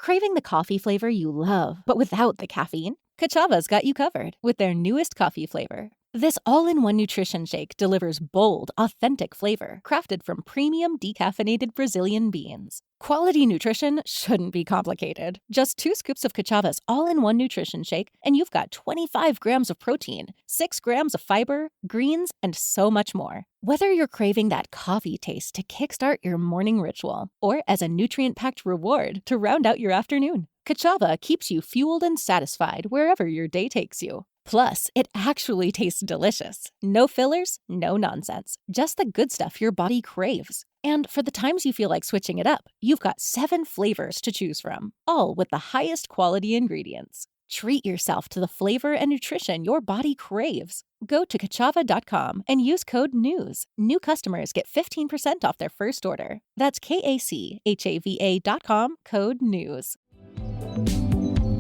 Craving the coffee flavor you love, but without the caffeine? Kachava's got you covered with their newest coffee flavor. This all-in-one nutrition shake delivers bold, authentic flavor crafted from premium decaffeinated Brazilian beans. Quality nutrition shouldn't be complicated. Just 2 scoops of Kachava's all-in-one nutrition shake, and you've got 25 grams of protein, 6 grams of fiber, greens, and so much more. Whether you're craving that coffee taste to kickstart your morning ritual, or as a nutrient-packed reward to round out your afternoon, Kachava keeps you fueled and satisfied wherever your day takes you. Plus, it actually tastes delicious. No fillers, no nonsense. Just the good stuff your body craves. And for the times you feel like switching it up, you've got 7 flavors to choose from, all with the highest quality ingredients. Treat yourself to the flavor and nutrition your body craves. Go to kachava.com and use code NEWS. New customers get 15% off their first order. That's KACHAVA.com, code NEWS.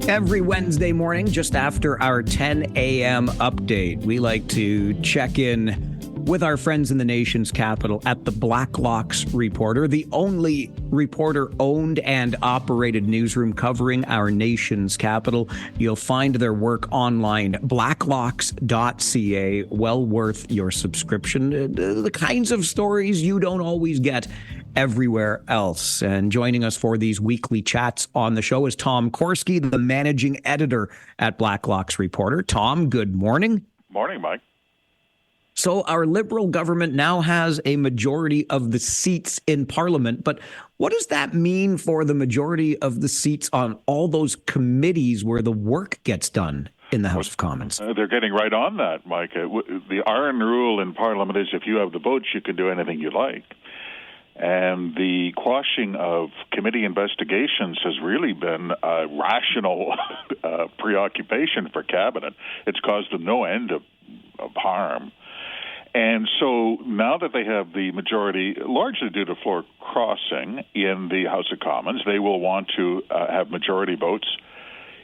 Every Wednesday morning, just after our 10 a.m. update, we like to check in with our friends in the nation's capital at the Blacklocks Reporter, the only reporter-owned and operated newsroom covering our nation's capital. You'll find their work online, blacklocks.ca, well worth your subscription. The kinds of stories you don't always get everywhere else. And joining us for these weekly chats on the show is Tom Korski, the managing editor at Blacklocks Reporter. Tom, good morning. Morning, Mike. So our Liberal government now has a majority of the seats in Parliament, but what does that mean for the majority of the seats on all those committees where the work gets done in the House of Commons? They're getting right on that, Mike. The iron rule in Parliament is if you have the votes, you can do anything you like. And the quashing of committee investigations has really been a rational preoccupation for Cabinet. It's caused them no end of harm. And so now that they have the majority, largely due to floor crossing in the House of Commons, they will want to have majority votes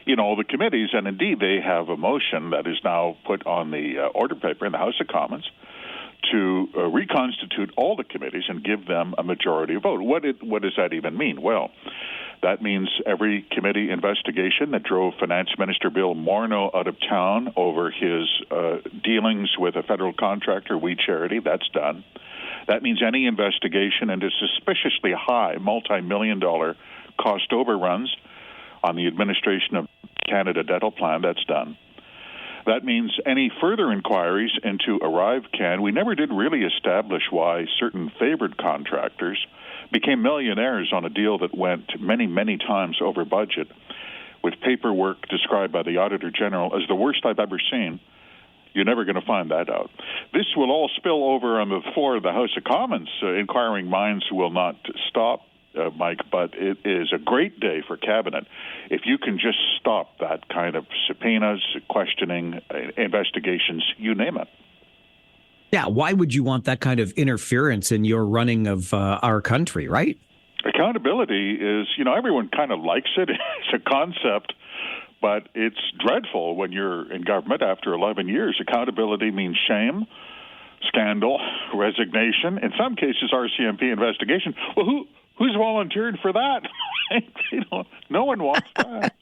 in all the committees. And indeed, they have a motion that is now put on the order paper in the House of Commons to reconstitute all the committees and give them a majority vote. What does that even mean? Well, that means every committee investigation that drove Finance Minister Bill Morneau out of town over his dealings with a federal contractor, We Charity, that's done. That means any investigation into suspiciously high multi-million-dollar cost overruns on the administration of Canada Dental Plan, that's done. That means any further inquiries into ArriveCan. We never did really establish why certain favored contractors became millionaires on a deal that went many, many times over budget, with paperwork described by the Auditor General as the worst I've ever seen. You're never going to find that out. This will all spill over on the floor of the House of Commons. Inquiring minds will not stop, Mike, but it is a great day for Cabinet if you can just stop that kind of subpoenas, questioning, investigations, you name it. Yeah, why would you want that kind of interference in your running of our country, right? Accountability is, everyone kind of likes it. It's a concept, but it's dreadful when you're in government after 11 years. Accountability means shame, scandal, resignation, in some cases RCMP investigation. Well, who's volunteered for that? No one wants that.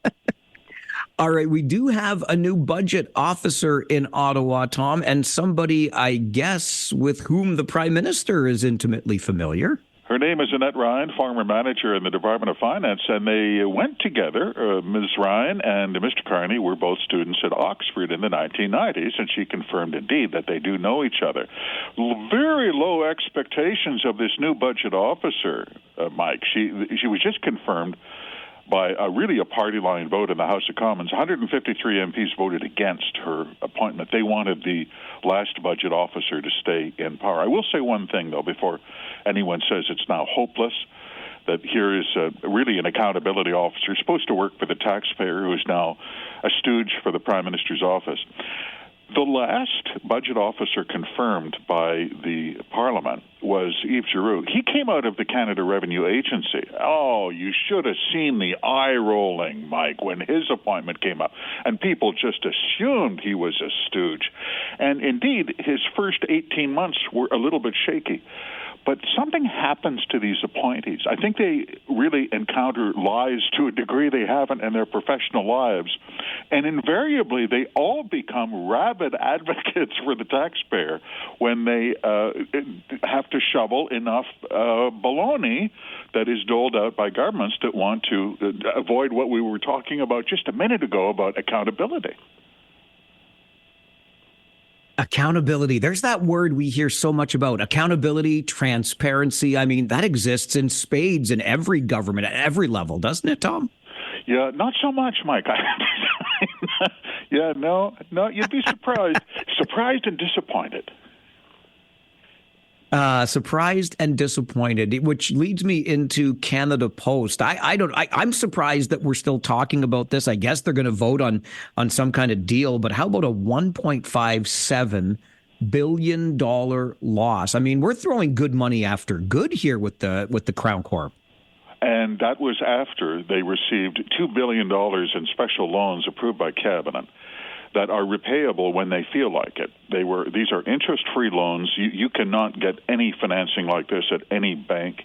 All right, we do have a new budget officer in Ottawa, Tom, and somebody, I guess, with whom the Prime Minister is intimately familiar. Her name is Annette Ryan, former manager in the Department of Finance, and they went together. Ms. Ryan and Mr. Carney were both students at Oxford in the 1990s, and she confirmed indeed that they do know each other. Very low expectations of this new budget officer, Mike. She was just confirmed by a party line vote in the House of Commons. 153 MPs voted against her appointment. They wanted the last budget officer to stay in power. I will say one thing, though, before anyone says it's now hopeless, that here is really an accountability officer supposed to work for the taxpayer who is now a stooge for the Prime Minister's office. The last budget officer confirmed by the Parliament was Yves Giroux. He came out of the Canada Revenue Agency. Oh, you should have seen the eye rolling, Mike, when his appointment came up. And people just assumed he was a stooge. And indeed, his first 18 months were a little bit shaky. But something happens to these appointees. I think they really encounter lies to a degree they haven't in their professional lives. And invariably, they all become rabid advocates for the taxpayer when they have to shovel enough baloney that is doled out by governments that want to avoid what we were talking about just a minute ago about accountability. Accountability. There's that word we hear so much about. Accountability, transparency. I mean, that exists in spades in every government at every level, doesn't it, Tom? Yeah, not so much, Mike. Yeah, no, you'd be surprised. Surprised and disappointed. Surprised and disappointed, which leads me into Canada Post. I'm surprised that we're still talking about this. I guess they're going to vote on some kind of deal, but how about a $1.57 billion loss? I mean, we're throwing good money after good here with the Crown Corp. And that was after they received $2 billion in special loans approved by Cabinet that are repayable when they feel like it. These are interest-free loans. You cannot get any financing like this at any bank.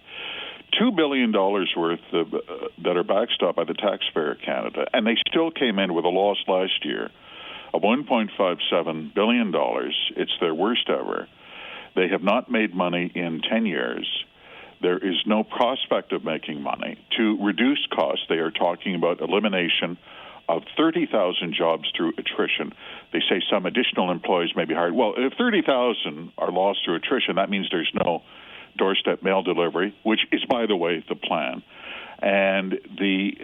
$2 billion worth that are backstopped by the taxpayer of Canada, and they still came in with a loss last year of $1.57 billion. It's their worst ever. They have not made money in 10 years. There is no prospect of making money. To reduce costs, they are talking about elimination of 30,000 jobs through attrition. They say some additional employees may be hired. Well, if 30,000 are lost through attrition, that means there's no doorstep mail delivery, which is, by the way, the plan. And the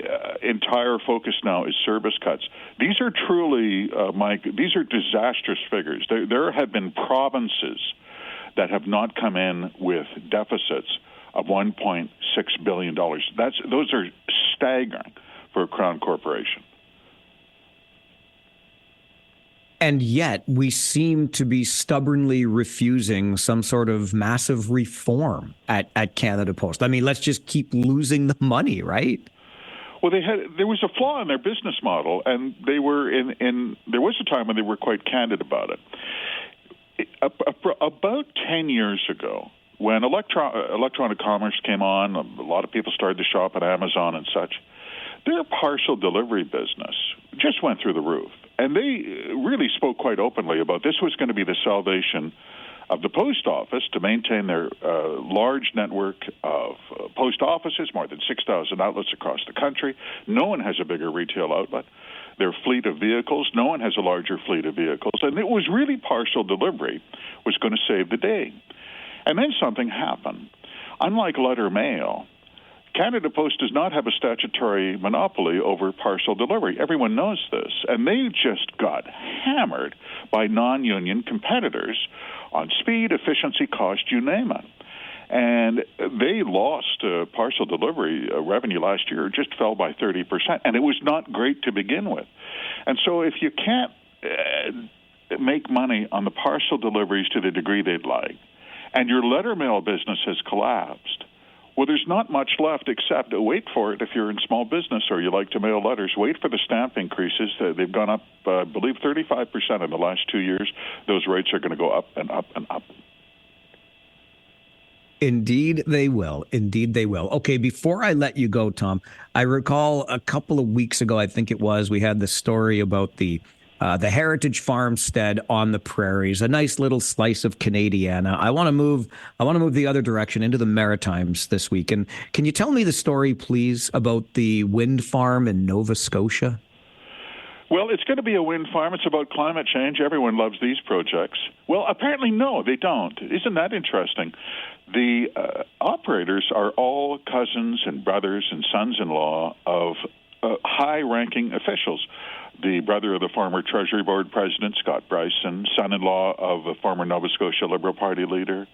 entire focus now is service cuts. These are truly, Mike, these are disastrous figures. There have been provinces that have not come in with deficits of $1.6 billion. Those are staggering for a Crown corporation. And yet we seem to be stubbornly refusing some sort of massive reform at Canada Post. I mean, let's just keep losing the money, right? Well, there was a flaw in their business model, and they were there was a time when they were quite candid about it. About 10 years ago, when electronic commerce came on, a lot of people started to shop at Amazon and such. Their parcel delivery business just went through the roof. And they really spoke quite openly about this was going to be the salvation of the post office to maintain their large network of post offices, more than 6,000 outlets across the country. No one has a bigger retail outlet. Their fleet of vehicles, no one has a larger fleet of vehicles. And it was really parcel delivery was going to save the day. And then something happened. Unlike letter mail, Canada Post does not have a statutory monopoly over parcel delivery. Everyone knows this. And they just got hammered by non-union competitors on speed, efficiency, cost, you name it. And they lost parcel delivery revenue last year, just fell by 30%. And it was not great to begin with. And so if you can't make money on the parcel deliveries to the degree they'd like, and your letter mail business has collapsed, well, there's not much left except wait for it if you're in small business or you like to mail letters. Wait for the stamp increases. They've gone up, I believe, 35% in the last 2 years. Those rates are going to go up and up and up. Indeed, they will. Indeed, they will. Okay, before I let you go, Tom, I recall a couple of weeks ago, I think it was, we had the story about the Heritage Farmstead on the prairies, a nice little slice of Canadiana. I want to move the other direction into the Maritimes this week. And can you tell me the story, please, about the wind farm in Nova Scotia? Well, it's going to be a wind farm. It's about climate change. Everyone loves these projects. Well, apparently, no, they don't. Isn't that interesting? The operators are all cousins and brothers and sons-in-law of high-ranking officials. The brother of the former Treasury Board President, Scott Bryson, son-in-law of a former Nova Scotia Liberal Party leader.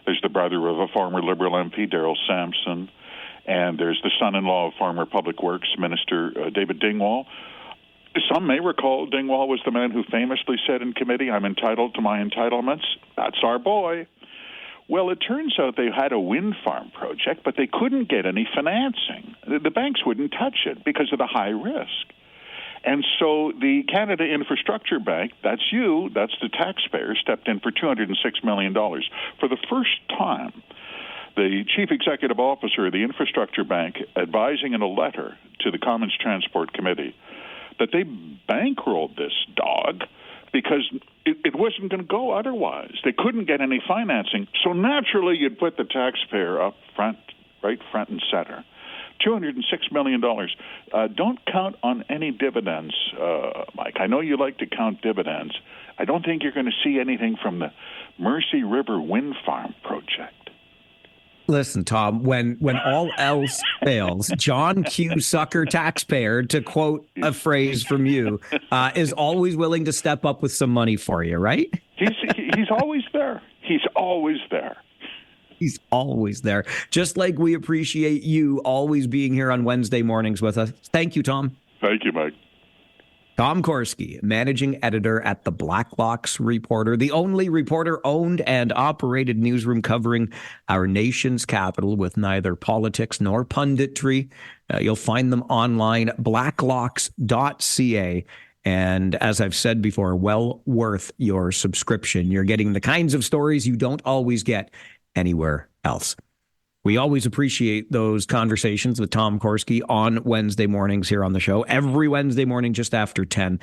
There's the brother of a former Liberal MP, Darrell Sampson. And there's the son-in-law of former Public Works Minister David Dingwall. Some may recall Dingwall was the man who famously said in committee, "I'm entitled to my entitlements." That's our boy. Well, it turns out they had a wind farm project, but they couldn't get any financing. The banks wouldn't touch it because of the high risk. And so the Canada Infrastructure Bank, that's you, that's the taxpayer, stepped in for $206 million. For the first time, The chief executive officer of the Infrastructure Bank advising in a letter to the Commons Transport Committee that they bankrolled this dog because it wasn't going to go otherwise. They couldn't get any financing. So naturally, you'd put the taxpayer up front, right front and center. $206 million. Don't count on any dividends, Mike. I know you like to count dividends. I don't think you're going to see anything from the Mercy River Wind Farm project. Listen, Tom, when all else fails, John Q. Sucker taxpayer, to quote a phrase from you, is always willing to step up with some money for you, right? He's always there. He's always there. He's always there. Just like we appreciate you always being here on Wednesday mornings with us. Thank you, Tom. Thank you, Mike. Tom Korski, managing editor at the Blacklocks Reporter, the only reporter-owned and operated newsroom covering our nation's capital with neither politics nor punditry. You'll find them online, blacklocks.ca. And as I've said before, well worth your subscription. You're getting the kinds of stories you don't always get anywhere else. We always appreciate those conversations with Tom Korski on Wednesday mornings here on the show. Every Wednesday morning just after 10.